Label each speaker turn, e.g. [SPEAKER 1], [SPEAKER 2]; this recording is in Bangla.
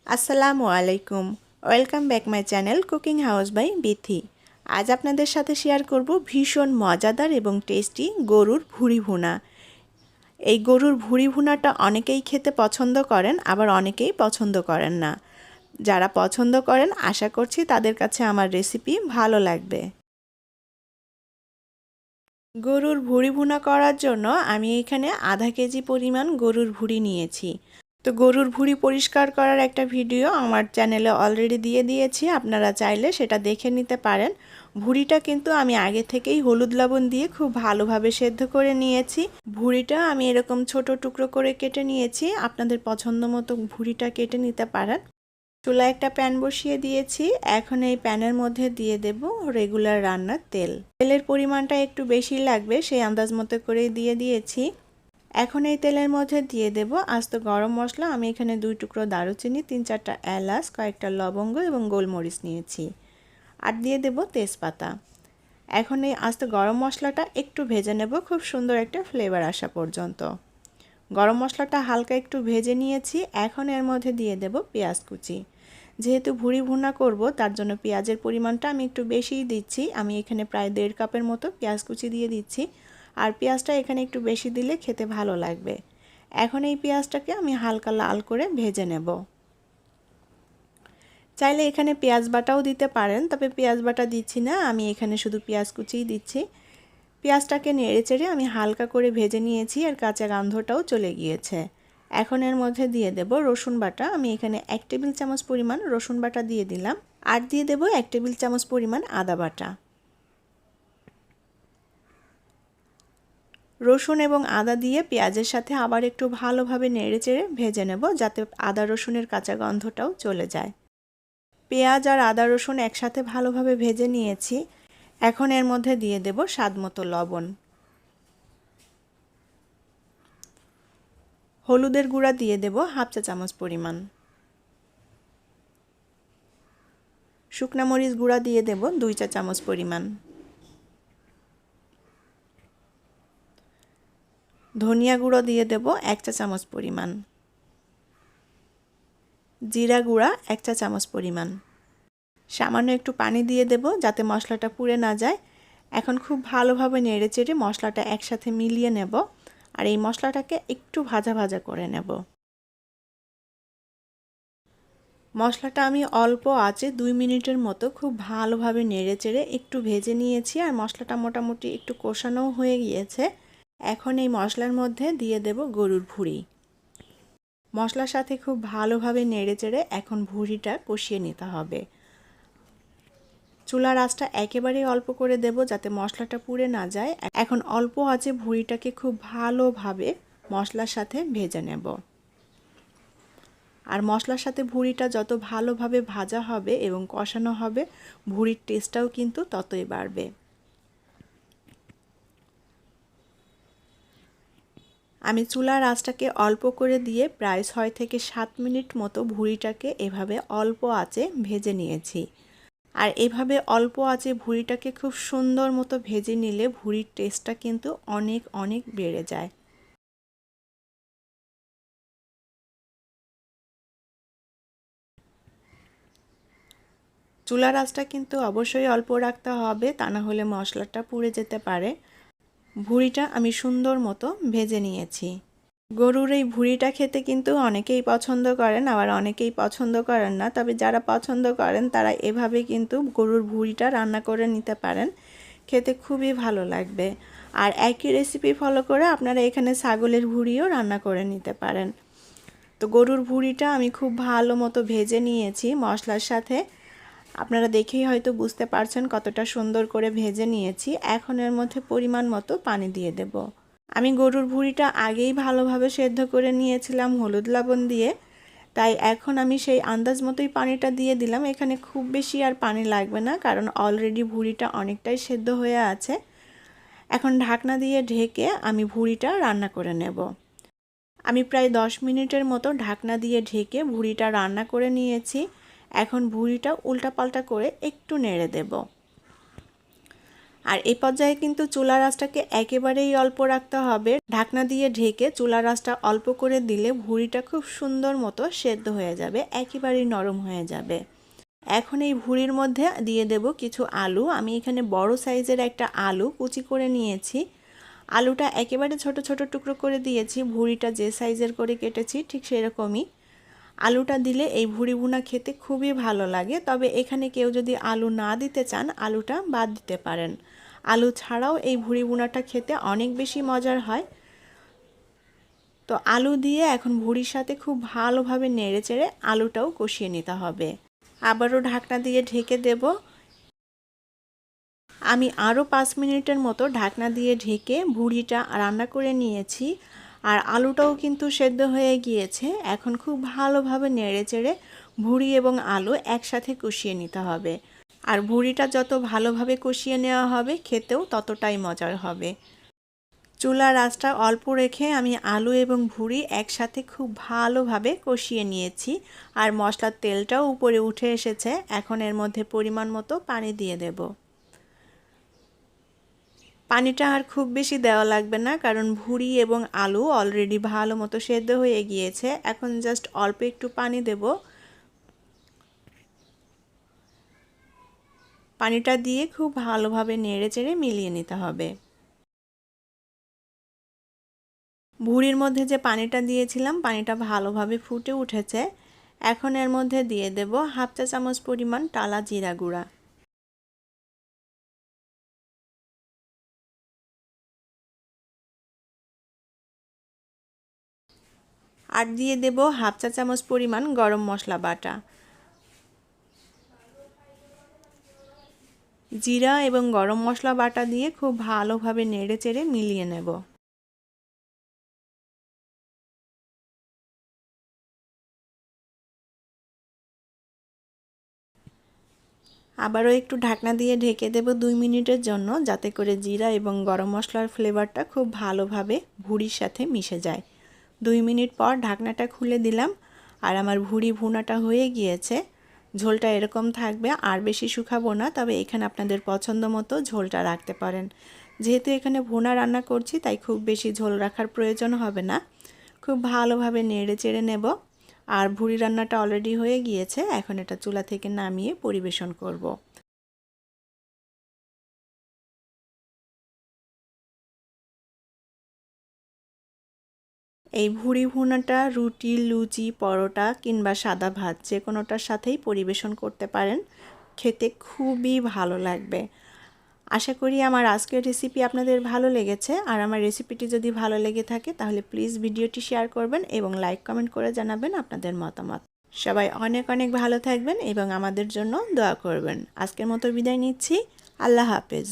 [SPEAKER 1] আসসালামু আলাইকুম। Welcome back my channel cooking house by Bithi. আজ আপনাদের সাথে শেয়ার করব ভীষণ মজাদার এবং টেস্টি গরুর ভুঁড়ি ভুনা। এই গরুর ভুঁড়ি ভুনাটা অনেকেই খেতে পছন্দ করেন, আবার অনেকেই পছন্দ করেন না। যারা পছন্দ করেন আশা করছি তাদের কাছে আমার রেসিপি ভালো লাগবে। গরুর ভুঁড়ি ভুনা করার জন্য আমি এখানে আধা কেজি পরিমাণ গরুর ভুঁড়ি নিয়েছি। তো গরুর ভুঁড়ি পরিষ্কার করার একটা ভিডিও আমার চ্যানেলে অলরেডি দিয়ে দিয়েছি, আপনারা চাইলে সেটা দেখে নিতে পারেন। ভুঁড়িটা কিন্তু আমি আগে থেকেই হলুদ লবণ দিয়ে খুব ভালোভাবে সেদ্ধ করে নিয়েছি। ভুঁড়িটা আমি এরকম ছোট টুকরো করে কেটে নিয়েছি, আপনাদের পছন্দ মতো ভুঁড়িটা কেটে নিতে পারেন। চুলায় একটা প্যান বসিয়ে দিয়েছি। এখন এই প্যানের মধ্যে দিয়ে দেব রেগুলার রান্নার তেল। তেলের পরিমাণটা একটু বেশি লাগবে, সেই আন্দাজ মতো করে দিয়ে দিয়েছি। এখন এই তেলের মধ্যে দিয়ে দেব আস্ত গরম মশলা। আমি এখানে 2 টুকরো দারুচিনি, 3-4টা এলাচ, কয়েকটা লবঙ্গ এবং গোলমরিচ নিয়েছি। আর দিয়ে দেব তেজপাতা। এখন এই আস্ত গরম মশলাটা একটু ভেজে নেব, খুব সুন্দর একটা ফ্লেভার আসা পর্যন্ত। গরম মশলাটা হালকা একটু ভেজে নিয়েছি। এখন এর মধ্যে দিয়ে দেব পেঁয়াজ কুচি। যেহেতু ভুঁড়ি ভুনা করব তার জন্য পেঁয়াজের পরিমাণটা আমি একটু বেশিই দিচ্ছি। আমি এখানে প্রায় 1.5 কাপের মতো পেঁয়াজ কুচি দিয়ে দিচ্ছি। আর পেঁয়াজটা এখানে একটু বেশি দিলে খেতে ভালো লাগবে। এখন এই পেঁয়াজটাকে আমি হালকা লাল করে ভেজে নেব। চাইলে এখানে পেঁয়াজ বাটাও দিতে পারেন, তবে পেঁয়াজ বাটা দিচ্ছি না, আমি এখানে শুধু পেঁয়াজ কুচিই দিচ্ছি। পেঁয়াজটাকে নেড়েচেড়ে আমি হালকা করে ভেজে নিয়েছি, আর কাঁচা গন্ধটাও চলে গিয়েছে। এখন এর মধ্যে দিয়ে দেব রসুন বাটা। আমি এখানে 1 টেবিল চামচ পরিমাণ রসুন বাটা দিয়ে দিলাম। আর দিয়ে দেব 1 টেবিল চামচ পরিমাণ আদা বাটা। রসুন এবং আদা দিয়ে পেঁয়াজের সাথে আবার একটু ভালোভাবে নেড়েচেড়ে ভেজে নেব, যাতে আদা রসুনের কাঁচা গন্ধটাও চলে যায়। পেঁয়াজ আর আদা রসুন একসাথে ভালোভাবে ভেজে নিয়েছি। এখন এর মধ্যে দিয়ে দেব স্বাদমতো লবণ। হলুদের গুঁড়া দিয়ে দেব 1/2 চা চামচ পরিমাণ। শুকনা মরিচ গুঁড়া দিয়ে দেব 2 চা চামচ পরিমাণ। ধনিয়া গুঁড়ো দিয়ে দেব 1 চা চামচ পরিমাণ। জিরা গুঁড়া 1 চা চামচ পরিমাণ। সামান্য একটু পানি দিয়ে দেব যাতে মশলাটা পুড়ে না যায়। এখন খুব ভালোভাবে নেড়েচেড়ে মশলাটা একসাথে মিলিয়ে নেব, আর এই মশলাটাকে একটু ভাজা ভাজা করে নেব। মশলাটা আমি অল্প আঁচে 2 মিনিটের মতো খুব ভালোভাবে নেড়েচেড়ে একটু ভেজে নিয়েছি, আর মশলাটা মোটামুটি একটু কষানোও হয়ে গিয়েছে। এখন এই মশলার মধ্যে দিয়ে দেব গরুর ভুঁড়ি। মশলার সাথে খুব ভালোভাবে নেড়েচেড়ে এখন ভুঁড়িটা কষিয়ে নিতে হবে। চুলার আঁচটা একেবারেই অল্প করে দেব যাতে মশলাটা পুড়ে না যায়। এখন অল্প আঁচে ভুঁড়িটাকে খুব ভালোভাবে মশলার সাথে ভেজে নেব। আর মশলার সাথে ভুঁড়িটা যত ভালোভাবে ভাজা হবে এবং কষানো হবে, ভুঁড়ির টেস্টটাও কিন্তু ততই বাড়বে। আমি চুলার আঁচটাকে অল্প করে দিয়ে প্রায় 6 থেকে 7 মিনিট মতো ভুঁড়িটাকে এভাবে অল্প আঁচে ভেজে নিয়েছি। আর এভাবে অল্প আঁচে ভুঁড়িটাকে খুব সুন্দর মতো ভেজে নিলে ভুঁড়ির টেস্টটা কিন্তু অনেক অনেক বেড়ে যায়। চুলার আঁচটা কিন্তু অবশ্যই অল্প রাখতে হবে, তা না হলে মশলাটা পুড়ে যেতে পারে। ভুঁড়িটা আমি সুন্দর মতো ভেজে নিয়েছি। গরুর এই ভুঁড়িটা খেতে কিন্তু অনেকেই পছন্দ করেন, আবার অনেকেই পছন্দ করেন না। তবে যারা পছন্দ করেন তারা এভাবে কিন্তু গরুর ভুঁড়িটা রান্না করে নিতে পারেন, খেতে খুবই ভালো লাগবে। আর একই রেসিপি ফলো করে আপনারা এখানে ছাগলের ভুঁড়িও রান্না করে নিতে পারেন। তো গরুর ভুঁড়িটা আমি খুব ভালো মতো ভেজে নিয়েছি মশলার সাথে। আপনারা দেখেই হয়তো বুঝতে পারছেন কতটা সুন্দর করে ভেজে নিয়েছি। এখন এর মধ্যে পরিমাণ মতো পানি দিয়ে দেব। আমি গরুর ভুঁড়িটা আগেই ভালোভাবে সেদ্ধ করে নিয়েছিলাম হলুদ লবণ দিয়ে, তাই এখন আমি সেই আন্দাজ মতোই পানিটা দিয়ে দিলাম। এখানে খুব বেশি আর পানি লাগবে না, কারণ অলরেডি ভুঁড়িটা অনেকটাই সেদ্ধ হয়ে আছে। এখন ঢাকনা দিয়ে ঢেকে আমি ভুঁড়িটা রান্না করে নেব। আমি প্রায় 10 মিনিটের মতো ঢাকনা দিয়ে ঢেকে ভুঁড়িটা রান্না করে নিয়েছি। এখন ভুঁড়িটা উল্টাপাল্টা করে একটু নেড়ে দেব। আর এই পর্যায়ে কিন্তু চুলার আঁচটাকে একেবারেই অল্প রাখতে হবে। ঢাকনা দিয়ে ঢেকে চুলার আঁচটা অল্প করে দিলে ভুঁড়িটা খুব সুন্দর মতো সেদ্ধ হয়ে যাবে, একেবারেই নরম হয়ে যাবে। এখন এই ভুঁড়ির মধ্যে দিয়ে দেব কিছু আলু। আমি এখানে বড় সাইজের একটা আলু কুচি করে নিয়েছি। আলুটা একেবারে ছোট ছোট টুকরো করে দিয়েছি, ভুঁড়িটা যে সাইজের করে কেটেছি ঠিক সেরকমই। আলুটা দিলে এই ভুঁড়ি ভুনা খেতে খুবই ভালো লাগে, তবে এখানে কেউ যদি আলু না দিতে চান আলুটা বাদ দিতে পারেন। আলু ছাড়াও এই ভুঁড়ি ভুনাটা খেতে অনেক বেশি মজার হয়। তো আলু দিয়ে এখন ভুঁড়ির সাথে খুব ভালোভাবে নেড়ে চেড়ে আলুটাও কষিয়ে নিতে হবে। আবারও ঢাকনা দিয়ে ঢেকে দেব। আমি আরও 5 মিনিটের মতো ঢাকনা দিয়ে ঢেকে ভুঁড়িটা রান্না করে নিয়েছি। আর আলুটাও কিন্তু সেদ্ধ হয়ে গিয়েছে। এখন খুব ভালোভাবে নেড়ে চেড়ে ভুঁড়ি এবং আলু একসাথে কষিয়ে নিতে হবে। আর ভুঁড়িটা যত ভালোভাবে কষিয়ে নেওয়া হবে খেতেও ততটাই মজার হবে। চুলার আঁচটা অল্প রেখে আমি আলু এবং ভুঁড়ি একসাথে খুব ভালোভাবে কষিয়ে নিয়েছি। আর মশলার তেলটাও উপরে উঠে এসেছে। এখন এর মধ্যে পরিমাণ মতো পানি দিয়ে দেব। পানিটা আর খুব বেশি দেওয়া লাগবে না, কারণ ভুঁড়ি এবং আলু অলরেডি ভালো মতো সেদ্ধ হয়ে গিয়েছে। এখন জাস্ট অল্প একটু পানি দেব। পানিটা দিয়ে খুব ভালোভাবে নেড়ে চেড়ে মিলিয়ে নিতে হবে। ভুঁড়ির মধ্যে যে পানিটা দিয়েছিলাম পানিটা ভালোভাবে ফুটে উঠেছে। এখন এর মধ্যে দিয়ে দেব হাফ চা চামচ পরিমাণ টালা জিরা গুঁড়া। আর দিয়ে দেব হাফ চা চামচ পরিমাণ গরম মশলা বাটা। জিরা এবং গরম মশলা বাটা দিয়ে খুব ভালোভাবে নেড়ে চেড়ে মিলিয়ে নেব। আবারও একটু ঢাকনা দিয়ে ঢেকে দেব 2 মিনিটের জন্য, যাতে করে জিরা এবং গরম মশলার ফ্লেভারটা খুব ভালোভাবে ভুঁড়ির সাথে মিশে যায়। 2 মিনিট পর ঢাকনাটা খুলে দিলাম। আর আমার ভুঁড়ি ভুনাটা হয়ে গিয়েছে। ঝোলটা এরকম থাকবে, আর বেশি শুকাবো না, তবে এখানে আপনাদের পছন্দ মতো ঝোলটা রাখতে পারেন। যেহেতু এখানে ভুনা রান্না করছি তাই খুব বেশি ঝোল রাখার প্রয়োজন হবে না। খুব ভালোভাবে নেড়ে চেড়ে নেব। আর ভুঁড়ি রান্নাটা অলরেডি হয়ে গিয়েছে। এখন এটা চুলা থেকে নামিয়ে পরিবেশন করব। এই ভুঁড়ি ভুনাটা রুটি, লুচি, পরোটা কিংবা সাদা ভাত যে কোনোটার সাথেই পরিবেশন করতে পারেন। খেতে খুবই ভালো লাগবে। আশা করি আমার আজকের রেসিপি আপনাদের ভালো লেগেছে। আর আমার রেসিপিটি যদি ভালো লেগে থাকে তাহলে প্লিজ ভিডিওটি শেয়ার করবেন এবং লাইক কমেন্ট করে জানাবেন আপনাদের মতামত। সবাই অনেক অনেক ভালো থাকবেন এবং আমাদের জন্য দোয়া করবেন। আজকের মতো বিদায় নিচ্ছি। আল্লাহ হাফেজ।